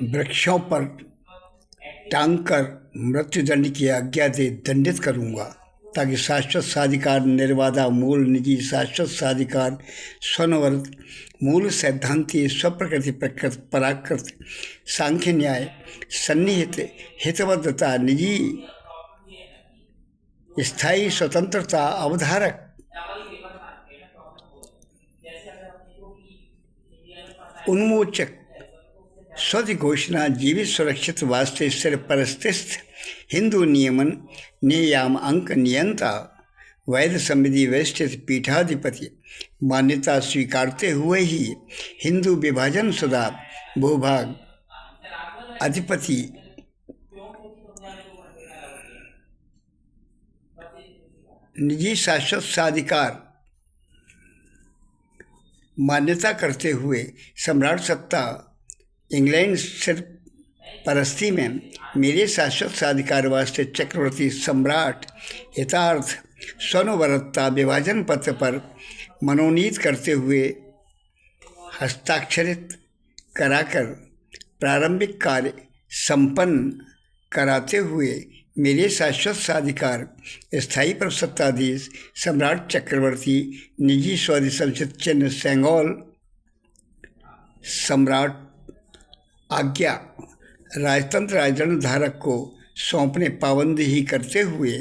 वृक्षों पर टांग कर मृत्युदंड की आज्ञा दे दंडित करूंगा, ताकि शाश्वत साधिकार निर्वाधा मूल निजी शाश्वत साधिकार स्वनवर्त मूल सैद्धांतिक स्वप्रकृति प्रकृत पराकृत सांख्य न्याय सन्निहित हितबद्धता निजी स्थायी स्वतंत्रता अवधारक उन्मोचक स्वधि घोषणा जीवित सुरक्षित वास्ते सिर परस्थित हिंदू नियमन नियम अंक नियंता वैध संविधि व्यवस्थित पीठाधिपति मान्यता स्वीकारते हुए ही हिंदू विभाजन सुधा भूभाग अधिपति निजी शाश्वत साधिकार मान्यता करते हुए सम्राट सत्ता इंग्लैंड सिर्फ परस्ती में मेरे शाश्वत साधिकार वास्ते चक्रवर्ती सम्राट हितार्थ स्वनवरत्ता विभाजन पत्र पर मनोनीत करते हुए हस्ताक्षरित कराकर प्रारंभिक कार्य संपन्न कराते हुए मेरे शाश्वत साधिकार स्थायी प्रसत्ताधीश सम्राट चक्रवर्ती निजी स्वाधि संचित चिन्ह सेंगोल सम्राट आज्ञा राजतंत्र राजदंड धारक को सौंपने पाबंदी ही करते हुए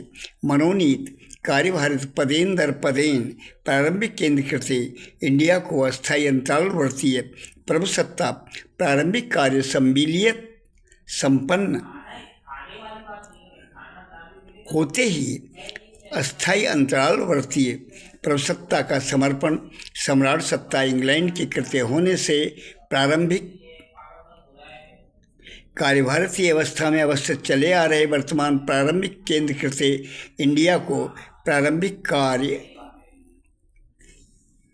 मनोनीत कार्यभारित पदेन दर पदेन प्रारंभिक केंद्रीकृत इंडिया को अस्थायी अंतरालवर्तीय प्रभुसत्ता प्रारंभिक कार्य सम्मिलियत संपन्न होते ही अस्थायी अंतरालवर्तीय प्रभुसत्ता का समर्पण सम्राट सत्ता इंग्लैंड के कृत्य होने से प्रारंभिक कार्यभारतीय अवस्था में अवस्थित चले आ रहे वर्तमान प्रारंभिक केंद्रीकृत इंडिया को प्रारंभिक कार्य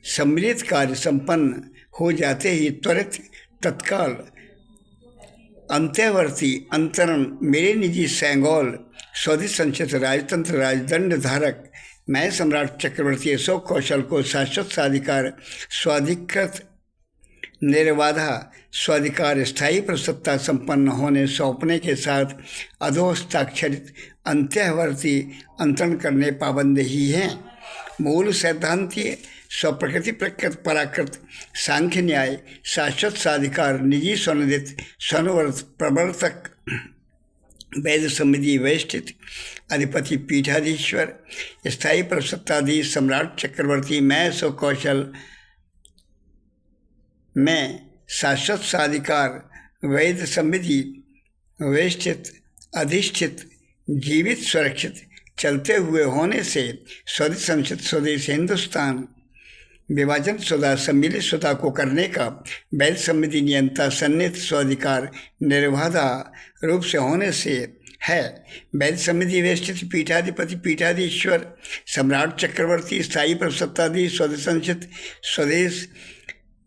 सम्मिलित कार्य संपन्न हो जाते ही त्वरित तत्काल अंत्यवर्ती अंतरण मेरे निजी सेंगोल स्वधि संचित राजतंत्र राजदंड धारक मैं सम्राट चक्रवर्ती अशोक कौशल को शाश्वत साधिकार स्वाधिकृत निर्बाधा स्वाधिकार स्थायी प्रसत्ता संपन्न होने सौंपने के साथ अधोहस्ताक्षरित अंत्यवर्ती अंतरण करने पाबंद ही हैं। मूल सैद्धांतिक स्वप्रकृति प्रकृत पराकृत सांख्य न्याय शाश्वत साधिकार निजी स्वनिधित स्वनवर्त प्रवर्तक वैध संविधि व्यवस्थित अधिपति पीठाधीश्वर स्थायी प्रसत्ताधीश सम्राट चक्रवर्ती मैं अशोक कौशल में शाश्वत साधिकार वैध संविधि व्यवस्थित अधिष्ठित जीवित सुरक्षित चलते हुए होने से स्वधि संचित स्वदेश हिंदुस्तान विभाजन सुधा सम्मिलित सुधा को करने का वैध संविधि नियंता सन्निहित स्वाधिकार निर्बाधा रूप से होने से है। वैध संविधि व्यवस्थित पीठाधिपति पीठाधीश्वर सम्राट चक्रवर्ती स्थायी प्रभुसत्ताधीश स्वधि संचित स्वदेश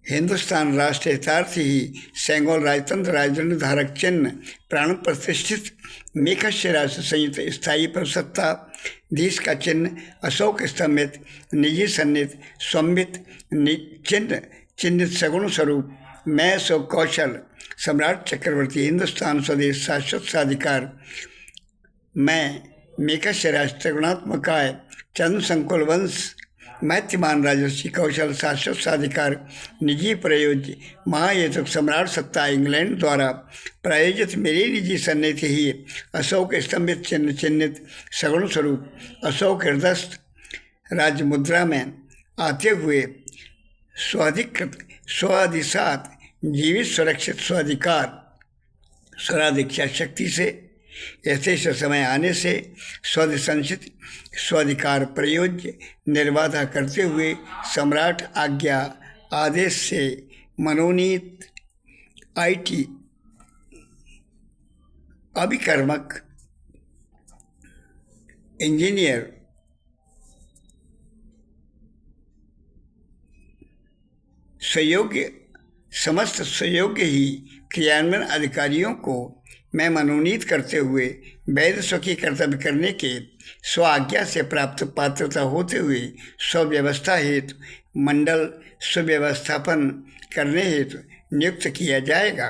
हिंदुस्तान राष्ट्र हितार्थ ही सेंगोल राजतंत्र राजदंड धारक चिन्ह प्राण प्रतिष्ठित मेखश्य राष्ट्र संयुक्त स्थायी प्रभुसत्ताधीश का चिन्ह अशोक स्तंभित निजी सन्निहित स्वंभित चिन्ह चिन्हित सगुण स्वरूप मैं अशोक कौशल सम्राट चक्रवर्ती हिंदुस्तान स्वदेश शाश्वत साधिकार मैं मेखश्य राष्ट्र त्रिगुणात्मकाय चंद्र संकुल वंश मैत्यमान राजर्षि कौशल शाश्वत साधिकार निजी प्रयोज्य महायतुक सम्राट सत्ता इंग्लैंड द्वारा प्रायोजित मेरी निजी सन्निहित ही अशोक स्तंभित चिन्ह चिन्हित सगुण स्वरूप अशोक हृदयस्थ राज्य मुद्रा में आते हुए स्वाधिकृत स्वाधिसात जीवित सुरक्षित स्वाधिकार स्वराधिक्षा शक्ति से यथेष्ट समय आने से स्वधि संचित स्वाधिकार प्रयोज्य निर्बाधा करते हुए सम्राट आज्ञा आदेश से मनोनीत आईटी अभिकर्मक इंजीनियर सुयोग्य समस्त सुयोग्य ही क्रियान्वयन अधिकारियों को मैं मनोनीत करते हुए वैध स्वकीय कर्तव्य करने के स्व आज्ञा से प्राप्त पात्रता होते हुए स्वव्यवस्था हेतु मंडल सुव्यवस्थापन करने हेतु नियुक्त किया जाएगा।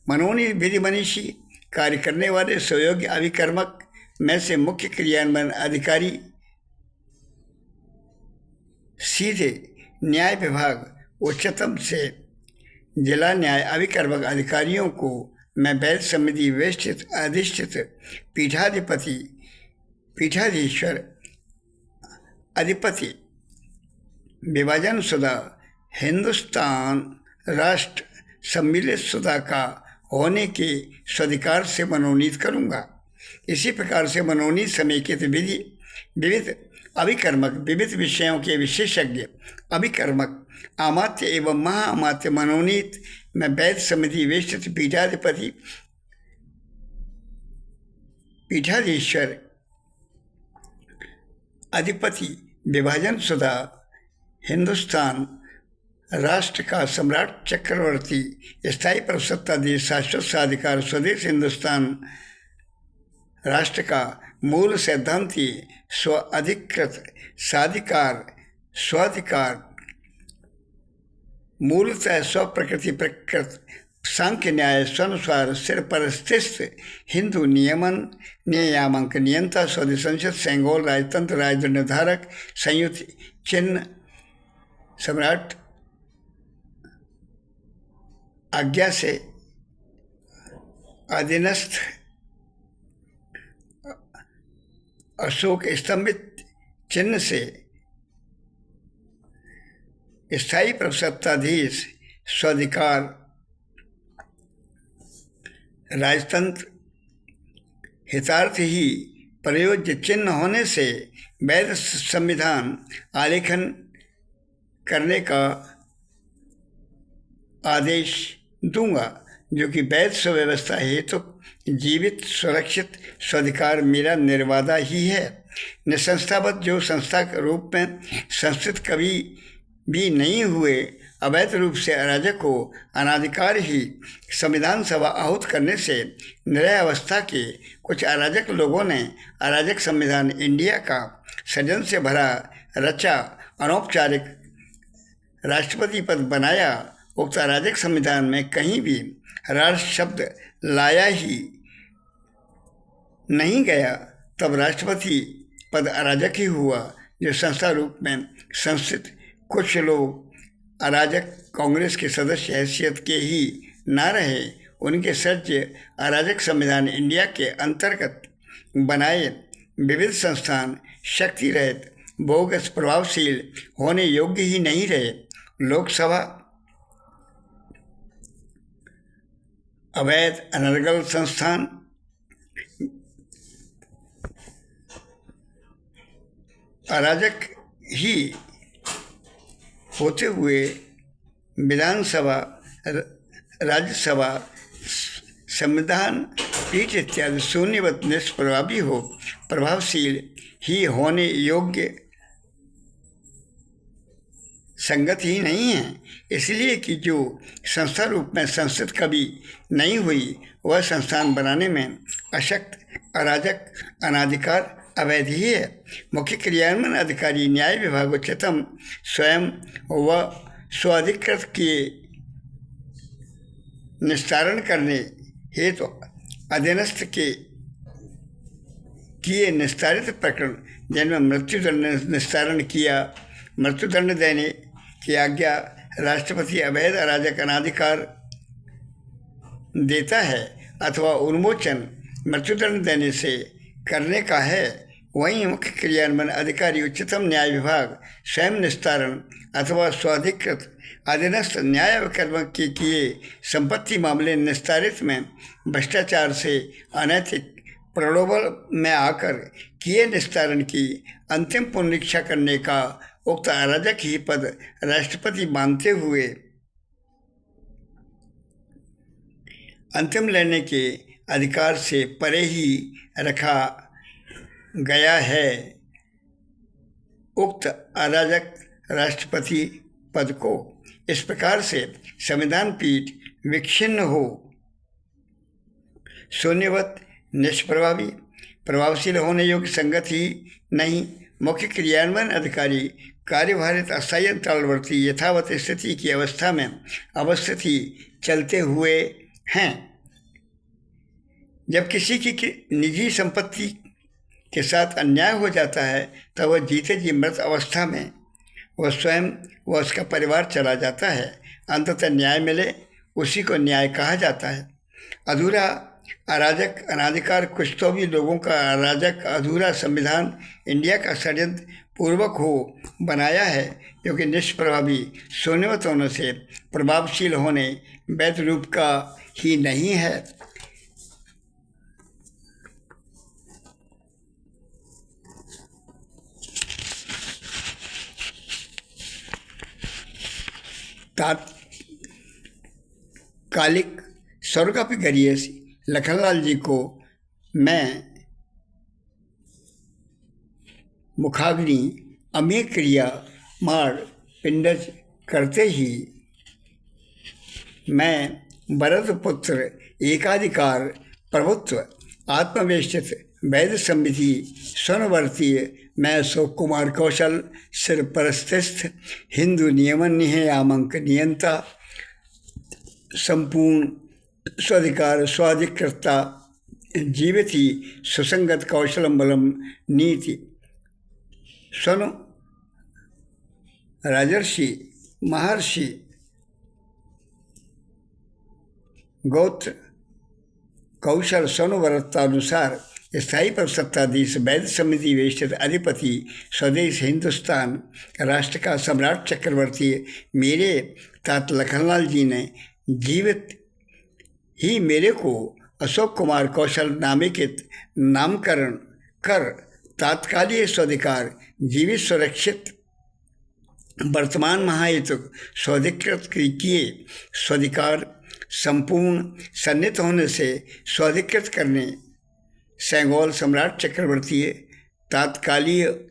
मनोनीत विधि मनीषी कार्य करने वाले सुयोग्य अभिकर्मक में से मुख्य क्रियान्वयन अधिकारी सीधे न्याय विभाग उच्चतम से जिला न्याय अभिकर्मक अधिकारियों को मैं वैध समिति वेष्टित अधिष्ठित पीठाधिपति पीठाधीश्वर अधिपति विभाजन शुदा हिंदुस्तान राष्ट्र सम्मिलित शुदा का होने के स्वीकार से मनोनीत करूँगा। इसी प्रकार से मनोनीत समेकित विधि विविध अभिकर्मक विविध विषयों के विशेषज्ञ अभिकर्मक अमात्य एवं महाअमात्य मनोनीत में वैध समिति वेष्टित पीठाधिपति पीठाधीश्वर अधिपति विभाजन शुदा हिंदुस्तान राष्ट्र का सम्राट चक्रवर्ती स्थायी प्रसत्ताधीश शाश्वत साधिकार स्वदेश हिंदुस्तान राष्ट्र का मूल सिद्धांती स्व अधिकृत साधिकार स्वाधिकार मूलतः स्वप्रकृति प्रकृत सांख्य न्याय स्वानुसार सिर पर स्थित हिंदू नियमन नियामक नियंता स्वदेश संसद सेंगोल राजतंत्र राजदंड निर्धारक संयुक्त चिन्ह सम्राट आज्ञा से अधीनस्थ अशोक स्तंभित चिन्ह से स्थायी प्रसत्ताधीश स्वाधिकार राजतंत्र हितार्थ ही प्रयोज्य चिन्ह होने से वैध संविधान आलेखन करने का आदेश दूंगा, जो कि वैध सुव्यवस्था हेतु जीवित सुरक्षित स्वाधिकार मेरा निर्वादा ही है। निसंस्थाबद्ध जो संस्था के रूप में संस्थित कभी भी नहीं हुए अवैध रूप से अराजक को अनाधिकार ही संविधान सभा आहूत करने से निरय अवस्था के कुछ अराजक लोगों ने अराजक संविधान इंडिया का सृजन से भरा रचा अनौपचारिक राष्ट्रपति पद बनाया। उक्त अराजक संविधान में कहीं भी राष्ट्र शब्द लाया ही नहीं गया, तब राष्ट्रपति पद अराजक ही हुआ। जो संस्था रूप में संस्थित कुछ लोग अराजक कांग्रेस के सदस्य हैसियत के ही ना रहे, उनके सज्ज अराजक संविधान इंडिया के अंतर्गत बनाए विविध संस्थान शक्ति रहित बोगस प्रभावशील होने योग्य ही नहीं रहे। लोकसभा अवैध अनर्गल संस्थान अराजक ही होते हुए विधानसभा राज्यसभा संविधान पीठ इत्यादि शून्यवत निष्प्रभावी हो प्रभावशील ही होने योग्य संगत ही नहीं है। इसलिए कि जो संस्था रूप में संस्थित कभी नहीं हुई वह संस्थान बनाने में अशक्त अराजक अनाधिकार अवैध ही है। मुख्य क्रियान्वयन अधिकारी न्याय विभाग उच्चतम स्वयं व स्वाधिकृत के निस्तारण करने हेतु अधीनस्थ के किए निस्तारित प्रकरण जिनमें मृत्युदंड निस्तारण किया मृत्युदंड देने की आज्ञा राष्ट्रपति अवैध अराजक अनाधिकार देता है अथवा उन्मोचन मृत्युदंड देने से करने का है, वहीं मुख्य क्रियान्वयन अधिकारी उच्चतम न्याय विभाग स्वयं निस्तारण अथवा स्वाधिकृत अधीनस्थ न्याय अभिकर्मक के किए संपत्ति मामले निस्तारित में भ्रष्टाचार से अनैतिक प्रलोभन में आकर किए निस्तारण की अंतिम पुनरीक्षा करने का उक्त अराजक ही पद राष्ट्रपति मानते हुए अंतिम लेने के अधिकार से परे ही रखा गया है। उक्त अराजक राष्ट्रपति पद को इस प्रकार से संविधान पीठ विच्छिन्न हो शून्यवत, निष्प्रभावी, प्रभावशील होने योग्य संगत ही नहीं, मुख्य क्रियान्वयन अधिकारी कार्यभारित अस्थायी अंतरालवर्ती यथावत स्थिति की अवस्था में अवस्थित ही चलते हुए हैं। जब किसी की निजी संपत्ति के साथ अन्याय हो जाता है तब वह जीते जी मृत अवस्था में वह स्वयं व उसका परिवार चला जाता है। अंततः न्याय मिले उसी को न्याय कहा जाता है। अधूरा अराजक अनाधिकार कुछ तो भी लोगों का अराजक अधूरा संविधान इंडिया का षड्यंत्र पूर्वक हो बनाया है, क्योंकि निष्प्रभावी शून्यवत होने से प्रभावशील होने वैध रूप का ही नहीं है। तात्कालिक स्वर्गापी गरियस लखनलाल जी को मैं मुखाग्नि अमीय क्रिया मार पिंडज करते ही मैं भरत पुत्र एकाधिकार प्रभुत्व आत्मवेष्टित वैध समृद्धि स्वनवर्तीय मैं अशोक कुमार कौशल सिर परस्थित हिंदू नियमन नियमांक नियंता संपूर्ण स्वाधिकार स्वाधिकृता जीवित ही सुसंगत कौशलम बलम नीति स्वनु राजर्षि महर्षि गोत्र कौशल स्वनुवरतानुसार स्थायी पर सत्ताधीश वैध समिति वेष्टित अधिपति स्वदेश हिंदुस्तान राष्ट्र का सम्राट चक्रवर्ती मेरे तात लखनलाल जी ने जीवित ही मेरे को अशोक कुमार कौशल नामित नामकरण कर तात्कालिक स्वाधिकार जीवित सुरक्षित वर्तमान महायुत स्वाधिकृत किए स्वाधिकार संपूर्ण सन्निहित होने से स्वाधिकृत करने सेंगोल सम्राट चक्रवर्ती तात्कालिक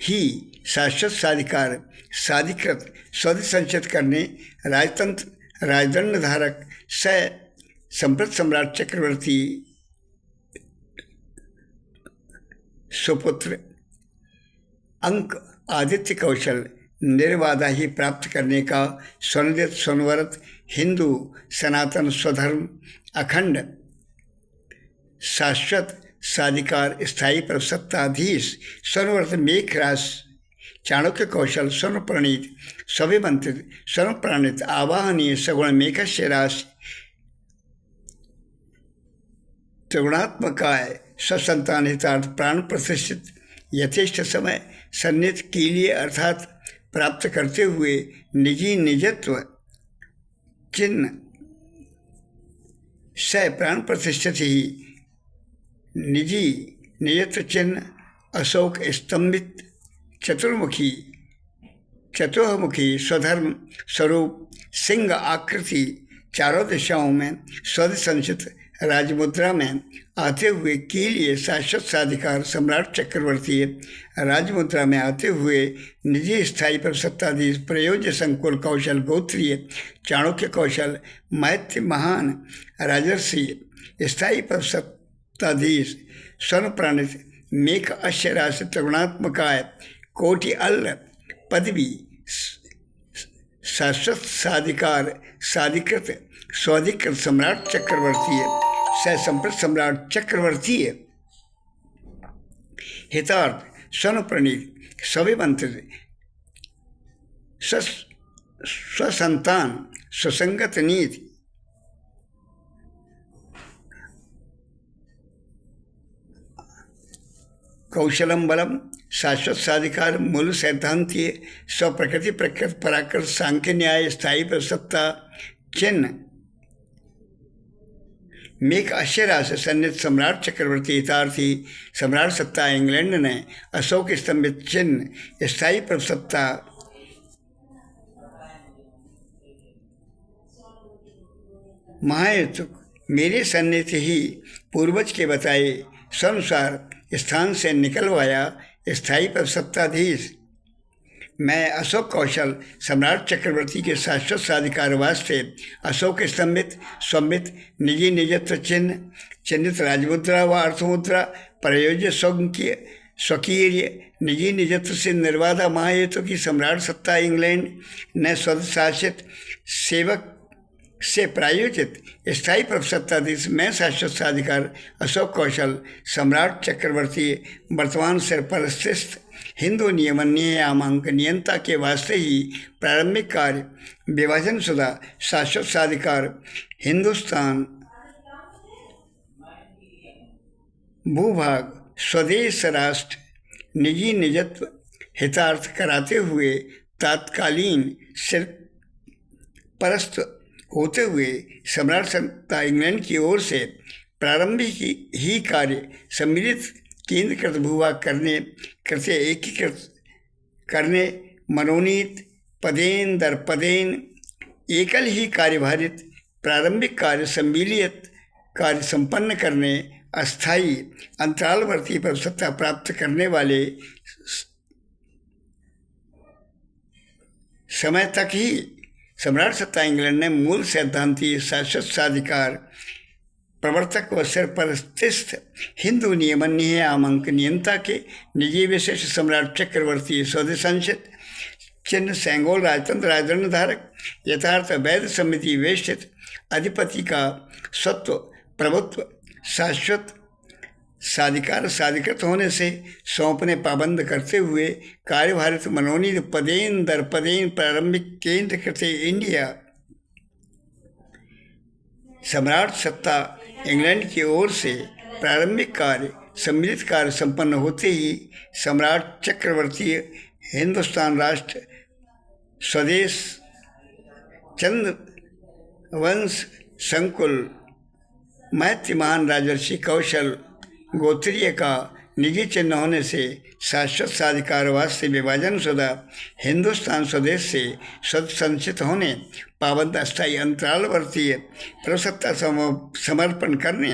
ही शाश्वत साधिकार साधिकृत स्वधि संचित करने राजतंत्र राजदंड धारक संप्रत सम्राट चक्रवर्ती सुपुत्र अंक आदित्य कौशल निर्बाधा ही प्राप्त करने का स्वनिर्दित स्वनवरत हिंदू सनातन स्वधर्म अखंड शाश्वत साधिकार स्थायी पर सत्ताधीश स्वनवर्त मेघराज चाणक्य कौशल स्वर्ण प्रणीत स्विमंत्रित स्वर्ण प्राणित आवाहनीय सगुण मेघस्य राशि त्रिगुणात्मकाय स्वसंतान हितार्थ प्राण प्रतिष्ठित यथेष्ट समय सन्निहित कीलिए अर्थात प्राप्त करते हुए निजी निजत्व चिन्ह स प्राण प्रतिष्ठित ही निजी निजत्व चिन्ह अशोक स्तंभित चतुर्मुखी स्वधर्म स्वरूप सिंह आकृति चारों दिशाओं में स्वधि संचित राजमुद्रा में आते हुए कीलिए शाश्वत साधिकार सम्राट चक्रवर्ती राजमुद्रा में आते हुए निजी स्थायी पर सत्ताधीश प्रयोज्य संकुल कौशल गोत्रीय चाणक्य कौशल मैत्य महान राजर्षि स्थायी पर सत्ताधीश स्वर्ण प्राणित मेघ अश्य राशि त्रिगुणात्मकाय कोटि अल्ल पदवी शाश्वत साधिकार साधिकृत स्वाधिकृत सम्राट चक्रवर्ती संप्रत सम्राट चक्रवर्ती हितार्थ स्वर्ण प्रणीत स्विमंत्रित स्वसंतान सुसंगत नीति कौशलम बलम शाश्वत साधिकार मूल सैद्धांतीय स्वप्रकृति प्रकृत पराकृत सांख्य न्याय स्थायी पर सत्ता चिन्ह मेघ अश्यरा से सन्निहित सम्राट चक्रवर्ती हितार्थी सम्राट सत्ता इंग्लैंड ने अशोक स्तंभित चिन्ह स्थायी पर सत्ता महायुतुक मेरे सन्निहित ही पूर्वज के बताए स्वानुसार स्थान से निकलवाया स्थायी पर सत्ताधीश मैं अशोक कौशल सम्राट चक्रवर्ती के शाश्वत साधिकार वास्ते अशोक स्तंभित स्वंभित निजी निजत्व चिन्ह चिन्हित राजमुद्रा व अर्थमुद्रा प्रयोज्य स्वकीय निजी निजत्व से निर्वाधा महाहेतु की सम्राट सत्ता इंग्लैंड न स्वशासित सेवक से प्रायोजित स्थायी प्रभुसत्ताधीश मैं शाश्वत साधिकार अशोक कौशल सम्राट चक्रवर्ती वर्तमान सिर पर स्थित हिंदू नियमन नियामांक नियंता के वास्ते ही प्रारंभिक कार्य विभाजन शुदा शाश्वत साधिकार हिंदुस्तान भूभाग स्वदेश राष्ट्र निजी निजत्व हितार्थ कराते हुए तात्कालीन सिर परस्त होते हुए सम्राट सत्ता इंग्लैंड की ओर से प्रारंभिक ही कार्य सम्मिलित केंद्रीकृत भूभाग करते एकीकृत करने मनोनीत पदेन दर पदेन एकल ही कार्यभारित प्रारंभिक कार्य सम्मिलित कार्य संपन्न करने अस्थायी अंतरालवर्ती पर सत्ता प्राप्त करने वाले समय तक ही सम्राट सत्ता इंग्लैंड ने मूल सैद्धांतिक शाश्वत साधिकार प्रवर्तक व सिर पर स्थित हिंदू नियमन नियामांक नियंता के निजी विशेष सम्राट चक्रवर्ती स्वदेशांशित चिन्ह सेंगोल राजतंत्र राजदंड धारक यथार्थ वैध समिति वेष्टित अधिपति का स्वत्व प्रभुत्व शाश्वत साधिकार साधिकृत होने से सौंपने पाबंद करते हुए कार्यभारित मनोनीत पदेन दर पदेन प्रारंभिक केंद्र कृत इंडिया सम्राट सत्ता इंग्लैंड की ओर से प्रारंभिक कार्य सम्मिलित कार्य संपन्न होते ही सम्राट चक्रवर्ती हिंदुस्तान राष्ट्र स्वदेश चंद वंश संकुल मैत्रीमान राजर्षि कौशल गोत्रीय का निजी चिन्ह होने से शाश्वत साधिकारवाद से विभाजन शुदा हिंदुस्तान स्वदेश से स्वसंचित होने पाबंद अस्थायी अंतरालवर्तीय प्रभुसत्ता समर्पण करने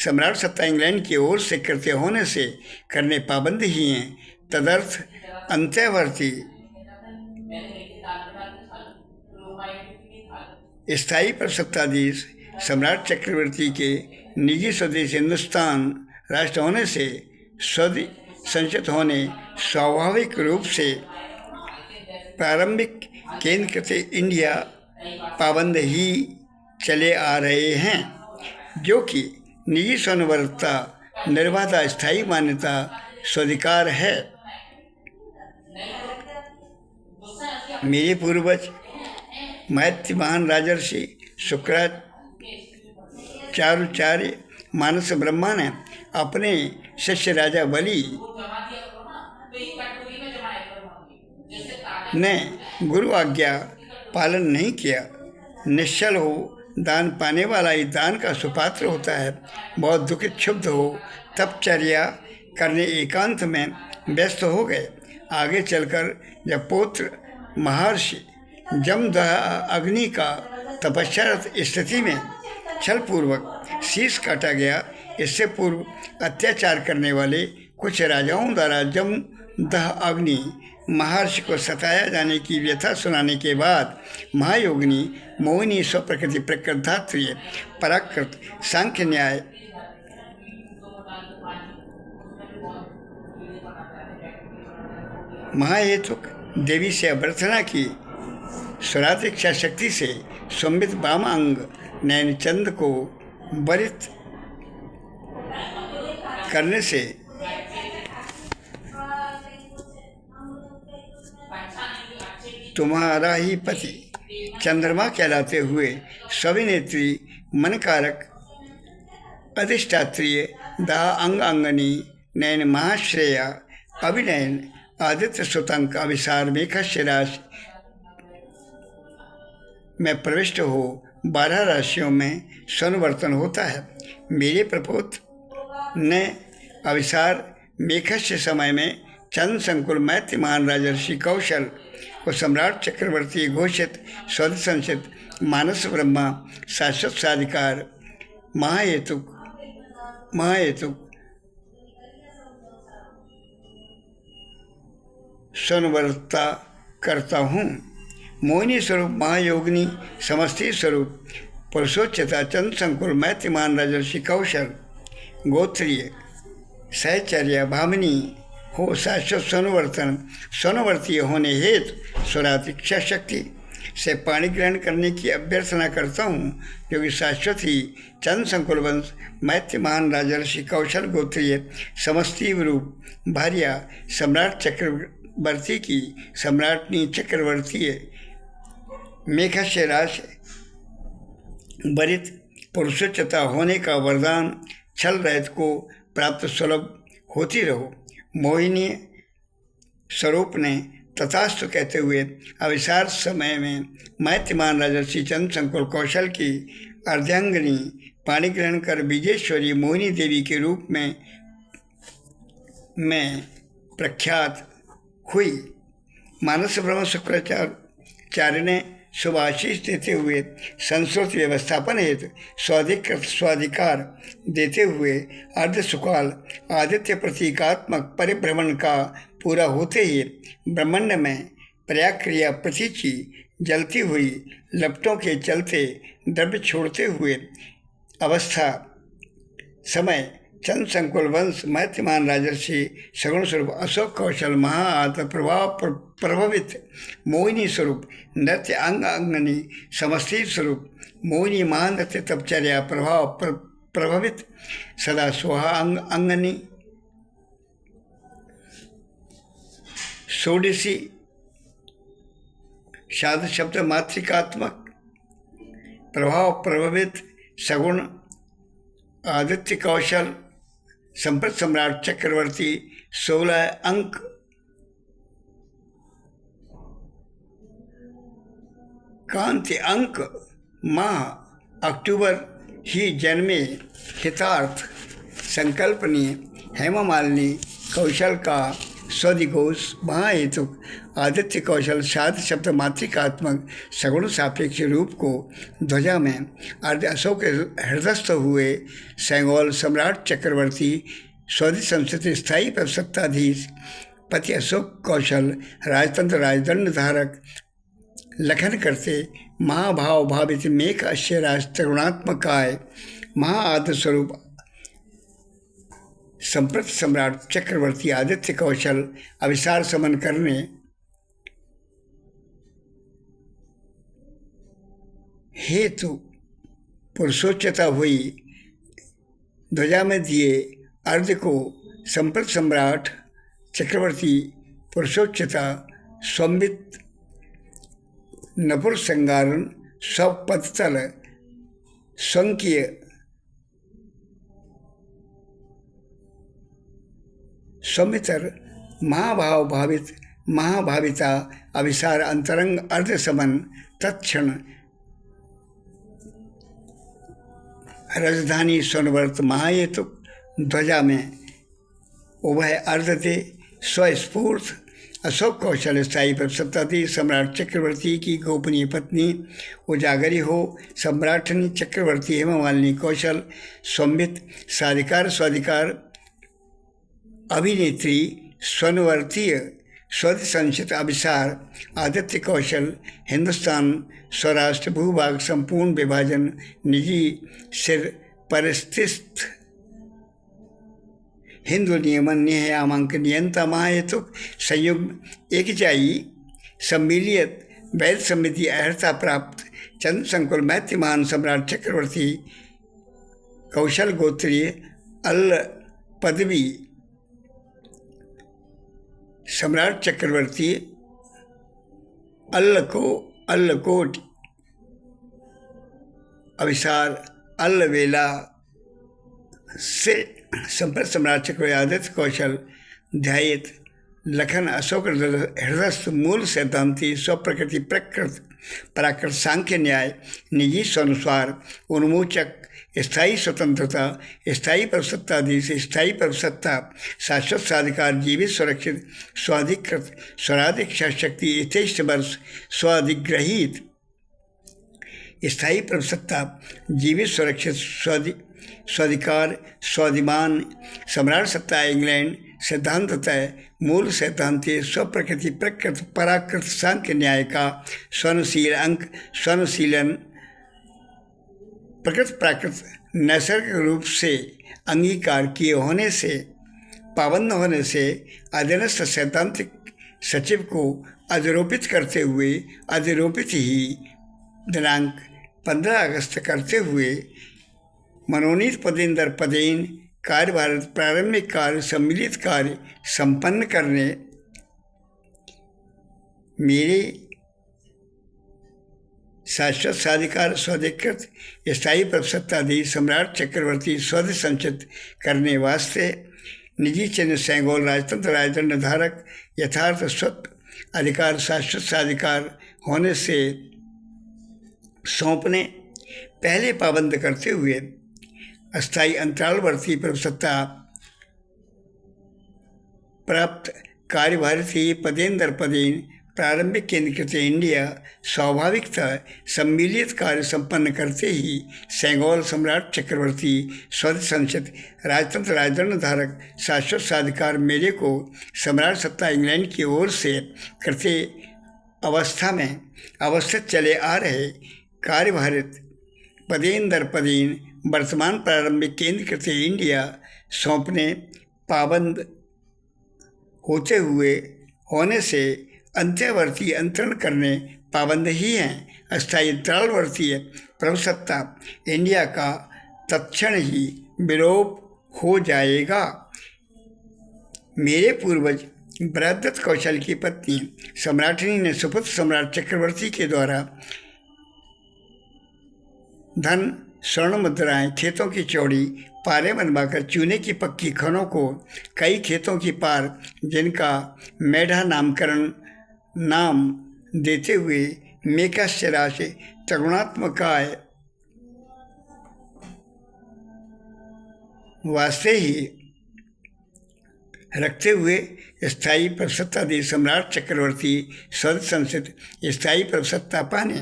सम्राट सत्ता इंग्लैंड की ओर से कृत्य होने से करने पाबंद ही हैं। तदर्थ अंत्यवर्ती स्थायी प्रभुसत्ताधीश सम्राट चक्रवर्ती के निजी स्वदेश हिंदुस्तान राष्ट्र होने से स्वदेश संचित होने स्वाभाविक रूप से प्रारंभिक केंद्रकृत इंडिया पाबंद ही चले आ रहे हैं, जो कि निजी स्वनिर्भरता निर्बाधा स्थायी मान्यता स्वीकार है। मेरे पूर्वज मैत्रीमान राजर्षि शुक्राचार्य मानस ब्रह्मा ने अपने शिष्य राजा बलि ने गुरु आज्ञा पालन नहीं किया। निश्चल हो दान पाने वाला ही दान का सुपात्र होता है। बहुत दुखित क्षुब्ध हो तपचर्या करने एकांत में व्यस्त हो गए। आगे चलकर जब पुत्र महर्षि जमदह अग्नि का तपस्यारत स्थिति में छलपूर्वक शीश काटा गया, इससे पूर्व अत्याचार करने वाले कुछ राजाओं द्वारा जमदह अग्नि महर्षि को सताया जाने की व्यथा सुनाने के बाद महायोगिनी मोहिनी स्वप्रकृति प्रकृतात्रीय पराकृत सांख्य न्याय महाहेतुक देवी से अभ्यर्थना की। स्वरात इच्छा शक्ति से संबित वामांग नैनचंद को वरित करने से तुम्हारा ही पति चंद्रमा कहलाते हुए सविनेत्री मनकारक अधिष्ठात्रीय दाह अंग अंगनी नयन महाश्रेया अभिनयन आदित्य सुतंक अभिसार मेघस्य राशि में प्रविष्ट हो 12 राशियों में स्वनिवर्तन होता है। मेरे प्रपोत्र ने अभिसार मेघस्य समय में चंद संकुल मैत्रीमान राजर्षि कौशल को सम्राट चक्रवर्ती घोषित स्वदसंचित मानस ब्रह्मा शाश्वत साधिकार महाहेतुक स्वनिर्भरता करता हूँ। मोहिनी स्वरूप महायोगिनी समस्ती स्वरूप पुरुषोच्चता चंद्र संकुल मैत्रिमान राजर्षि कौशल गोत्रीय सहचर्या भामिनी हो शाश्वत स्वनुवर्तीय होने हेतु स्वरातिक्षा शक्ति से पाणी ग्रहण करने की अभ्यर्थना करता हूँ, जो कि शाश्वत ही चंद्र संकुल वंश मैत्रिमान राजर्षि कौशल गोत्रीय समस्तीव रूप भार्या सम्राट चक्रवर्ती की सम्राटनी चक्रवर्तीय मेघस्य राश वरित पुरुषोच्चता होने का वरदान छल रहित को प्राप्त सुलभ होती रहो। मोहिनी स्वरूप ने तथास्तु कहते हुए अविसार समय में मैत्रिमान राजर्षि चंद्र संकुल कौशल की अर्धांगिनी पाणी ग्रहण कर बीजेश्वरी मोहिनी देवी के रूप में प्रख्यात हुई। मानस ब्रह्म शुक्राचार्य ने शुभाशीष देते हुए संस्कृत व्यवस्थापन हेतु स्वाधिकार देते हुए अर्धसुकाल आदित्य प्रतीकात्मक परिभ्रमण का पूरा होते ही ब्रह्मांड में प्रयाक्रिया प्रतीची जलती हुई लपटों के चलते द्रव्य छोड़ते हुए अवस्था समय चंद्र संकुल वंश मैत्रिमान राजर्षि सगुण स्वरूप अशोक कौशल महाआत्म प्रभाव प्रभावित मोहिनी स्वरूप नृत्य अंगनी समस्ती स्वरूप मोहिनी महानृत्य तपचर्या प्रभाव प्रभावित सदा सोहा अंगनी षोडशी शाद शब्द मातृकात्मक प्रभाव प्रभावित सगुण आदित्य कौशल संप्रत सम्राट चक्रवर्ती 16 अंक कांति अंक माह अक्टूबर ही जन्मे हितार्थ संकल्पनीय हेमामालिनी कौशल का स्वदिघोष महाहेतुक आदित्य कौशल साध शब्द मातृकात्मक सगुण सापेक्ष रूप को ध्वजा में अर्ध अशोक हृदयस्थ हुए सेंगोल सम्राट चक्रवर्ती स्वधि संस्कृति स्थायी सत्ताधीश पति अशोक कौशल राजतंत्र राजदंड धारक लखन करते महाभाव भावित मेघ अश्य राज तरुणात्मकाय महाआद्य स्वरूप संप्रत सम्राट चक्रवर्ती आदित्य कौशल अविसार समन करने हेतु पुरुषोच्चता हुई ध्वजा में दिए अर्ध को संप्रत सम्राट चक्रवर्ती पुरुषोच्चता स्वमित नपुर संगारण स्वपदतल स्वंकीय स्वमितर महाभाव भावित महाभाविता अविसार अंतरंग अर्ध समन तत्क्षण राजधानी सोनवर्त महाहेतु ध्वजा में उभय अर्ध दे स्वस्फूर्त अशोक कौशल स्थायी सत्ताधीश सम्राट चक्रवर्ती की गोपनीय पत्नी उजागरी हो सम्राटनी चक्रवर्ती हेमामालिनी कौशल स्वमित साधिकार स्वाधिकार अभिनेत्री स्वनवर्तीय स्वध संचित अभिसार आदित्य कौशल हिंदुस्तान स्वराष्ट्र भूभाग संपूर्ण विभाजन निजी सिर परिस्थित हिंदू नियमन नियमांक नियंता महाहेतुक संयुग एकजाई सम्मिलियत वैध समिति अर्हता प्राप्त चंद्र संकुल मैत्रिमान सम्राट चक्रवर्ती कौशल गोत्रीय अल पदवी सम्राट चक्रवर्ती अल्लकोट अविसार अल्लवेला से संप्रत सम्राट चक्रवर्ती आदित्य कौशल ध्यायित लखन अशोक हृदयस्थ मूल सिद्धांति स्वप्रकृति प्रकृत पराकृत सांख्य न्याय निजी स्वानुसार उन्मोचक स्थायी स्वतंत्रता स्थायी परसत्ताधीश स्थायी परसत्ता शाश्वत साधिकार जीवित सुरक्षित स्वाधिकृत स्वराधिक्षा शक्ति यथेष्ट वर्ष स्वाधिग्रहित स्थायी परसत्ता जीवित सुरक्षित स्वाधिकार, स्वाभिमान, सम्राट सत्ता इंग्लैंड, सिद्धांततः मूल सिद्धांति, स्वप्रकृति, प्रकृति, पराकृत, सांख्य न्याय का स्वनुशील अंक, स्वनुशीलन, प्रकृत प्राकृत नैसर्गिक रूप से अंगीकार किए होने से, पाबंद होने से अधीनस्थ सैद्धांतिक सचिव को अधिरोपित करते हुए अधिरोपित ही दिनांक 15 अगस्त करते हुए मनोनीत पदेन दर पदेन कार्यभार प्रारंभिक कार्य सम्मिलित कार्य संपन्न करने मेरे शाश्वत साधिकार स्वाधिकृत स्थायी प्रभुसत्ताधीश सम्राट चक्रवर्ती स्वध संचित करने वास्ते निजी चिन्ह सेंगोल राजतंत्र राजदंड धारक यथार्थ स्वत अधिकार शाश्वत साधिकार होने से सौंपने पहले पाबंद करते हुए अस्थायी अंतरालवर्ती प्रभुसत्ता प्राप्त कार्यभारती पदेन दर पदेन प्रारंभिक केंद्रीकृत इंडिया स्वाभाविकतः सम्मिलित कार्य संपन्न करते ही सेंगोल सम्राट चक्रवर्ती स्वध संचित राजतंत्र राजदंड धारक शाश्वत साधिकार मेरे को सम्राट सत्ता इंग्लैंड की ओर से करते अवस्था में अवस्थित चले आ रहे कार्यभारित पदेन दर पदेन वर्तमान प्रारंभिक केंद्रीकृत इंडिया सौंपने पाबंद होते हुए होने से अंत्यवर्ती अंतरण करने पाबंद ही हैं। अस्थायी अंतरालवर्तीय प्रभुसत्ता इंडिया का तत्क्षण ही विलोप हो जाएगा। मेरे पूर्वज बृहदत्त कौशल की पत्नी सम्राटिनी ने सुपुत्र सम्राट चक्रवर्ती के द्वारा धन, स्वर्ण मुद्राएं, खेतों की चौड़ी पारे बनवाकर चूने की पक्की खनों को कई खेतों की पार जिनका मेढ़ा नामकरण नाम देते हुए मेकस्य राशि त्रिगुणात्मकाय वास्ते ही रखते हुए स्थायी प्रभुसत्ताधीश सम्राट चक्रवर्ती स्वध संचित स्थायी प्रभुसत्ता पाने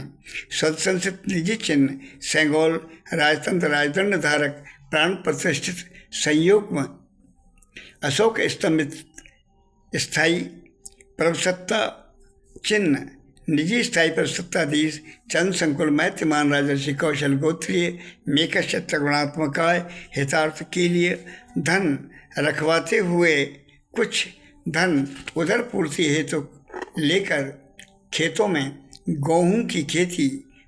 स्वध संचित निजी चिन्ह सेंगोल राजतंत्र राजदंड धारक प्राण प्रतिष्ठित संयोग में अशोक स्तंभित स्थायी प्रभुसत्ता चिन्ह निजी स्थायी प्रभुसत्ताधीश चंद संकुल मैत्यमान राजर्षि कौशल गोत्रीय मेकस्य त्रिगुणात्मकाय हितार्थ के लिए धन रखवाते हुए कुछ धन उधर पूर्ति हेतु लेकर खेतों में गेहूं की खेती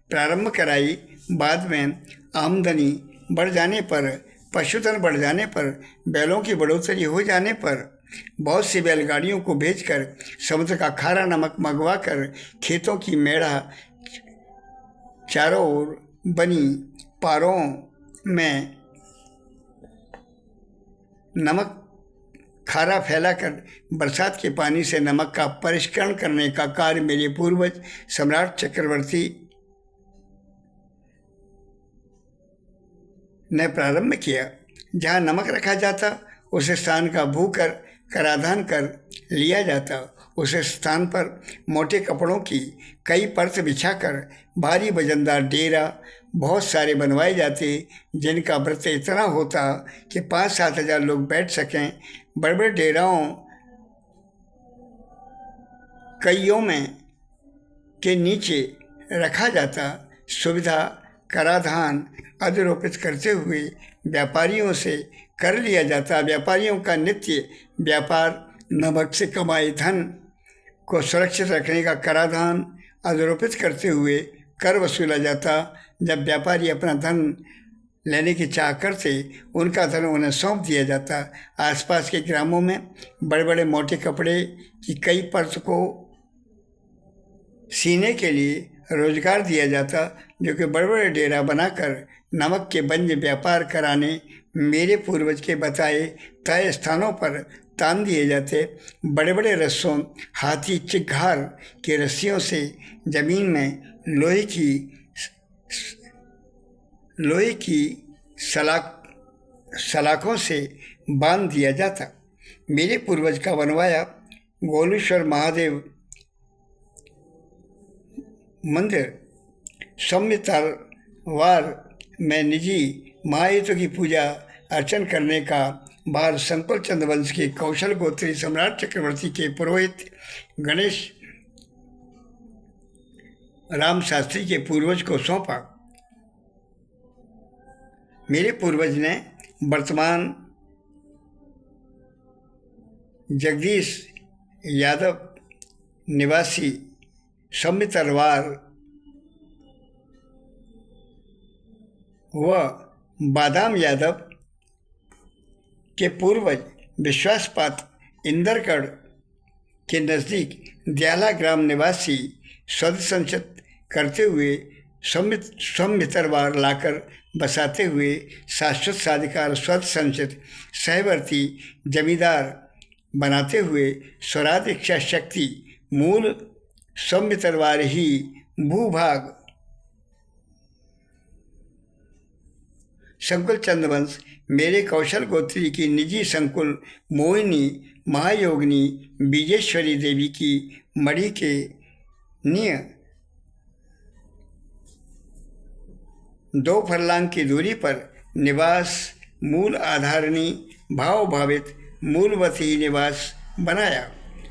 प्रारंभ कराई। बाद में आमदनी बढ़ जाने पर, पशुधन बढ़ जाने पर, बैलों की बढ़ोतरी हो जाने पर बहुत सी बैलगाड़ियों को भेजकर समुद्र का खारा नमक मंगवाकर खेतों की मेढ़ा चारों ओर बनी पारों में नमक खारा फैलाकर बरसात के पानी से नमक का परिष्करण करने का कार्य मेरे पूर्वज सम्राट चक्रवर्ती ने प्रारंभ किया। जहाँ नमक रखा जाता उस स्थान का भूकर कराधान कर लिया जाता। उस स्थान पर मोटे कपड़ों की कई परत बिछाकर भारी वजनदार डेरा बहुत सारे बनवाए जाते जिनका व्रत इतना होता कि 5-7 हज़ार लोग बैठ सकें। बड़े बड़े डेराओं कईयों में के नीचे रखा जाता। सुविधा कराधान अधिरोपित करते हुए व्यापारियों से कर लिया जाता। व्यापारियों का नित्य व्यापार नमक से कमाए धन को सुरक्षित रखने का कराधान अधिरोपित करते हुए कर वसूला जाता। जब व्यापारी अपना धन लेने की चाह करते उनका धन उन्हें सौंप दिया जाता। आसपास के ग्रामों में बड़े बड़े मोटे कपड़े की कई परत को सीने के लिए रोजगार दिया जाता, जो कि बड़े बड़े डेरा बनाकर नमक के बंज व्यापार कराने मेरे पूर्वज के बताए तय स्थानों पर तान दिए जाते। बड़े बड़े रस्सों हाथी चिघार की रस्सियों से जमीन में लोहे की सलाखों से बांध दिया जाता। मेरे पूर्वज का बनवाया गोलेश्वर महादेव मंदिर सौम्य तलवार मैं निजी महायुतों की पूजा अर्चन करने का भार संकुल चंद्रवंश के कौशल गोत्री सम्राट चक्रवर्ती के पुरोहित गणेश राम शास्त्री के पूर्वज को सौंपा। मेरे पूर्वज ने वर्तमान जगदीश यादव निवासी सौम्यतरवार व बादाम यादव के पूर्वज विश्वासपात इंदरगढ़ के नज़दीक दयाला ग्राम निवासी स्वधि संचित करते हुए सौम्यतरवार लाकर बसाते हुए शाश्वत साधिकार स्वधि संचित सहवर्ती जमींदार बनाते हुए स्वराज इच्छा शक्ति मूल सौम्यतरवार ही भूभाग संकुल चंद्रवंश मेरे कौशल गोत्री की निजी संकुल मोहिनी महायोगिनी बीजेश्वरी देवी की मणि के निय 2 फरलांग की दूरी पर निवास मूल आधारणी भाव भावित मूलवती निवास बनाया।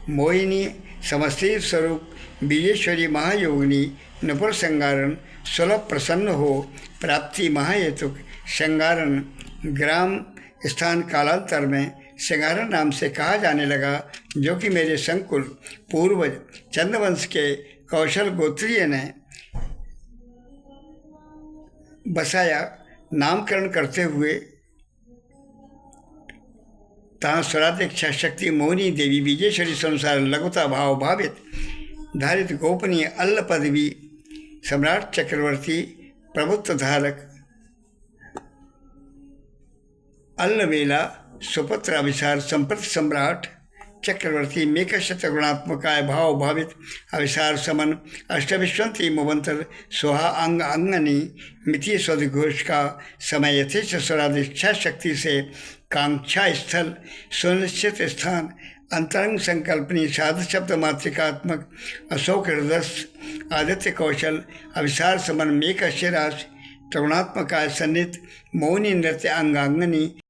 मोहिनी समस्तीर स्वरूप बीजेश्वरी महायोगिनी नपुर संगारण सुलभ प्रसन्न हो प्राप्ति महाहेतुक संगारण ग्राम स्थान कालांतर में संगारण नाम से कहा जाने लगा, जो कि मेरे संकुल पूर्वज चंद्रवंश के कौशल गोत्रीय ने बसाया। नामकरण करते हुए तहाँ स्वराज इच्छा शक्ति मोहिनी देवी बीजेश्वरी संसार लघुता भाव भावित धारित गोपनीय अल्ल पदवी सम्राट चक्रवर्ती प्रभुत्व धारक अल्लवेला सुपुत्र अभिसार संप्रति सम्राट चक्रवर्ती मेकशत गुणात्मकाय भाव भावित अभिसार समन अष्टविश्वंती मुवंतर सोहा अंग अंगनी मितीय स्वधिघोष का समय यथेच स्वराज इच्छा शक्ति से कांक्षा स्थल सुनिश्चित स्थान अंतरंग संकल्पनी साध शब्द मातृकात्मक अशोक हृदय आदित्य कौशल अभिसार समन मेक अशिराश त्रिगुणात्मकाय सन्नित मौनी नृत्य अंगांगनी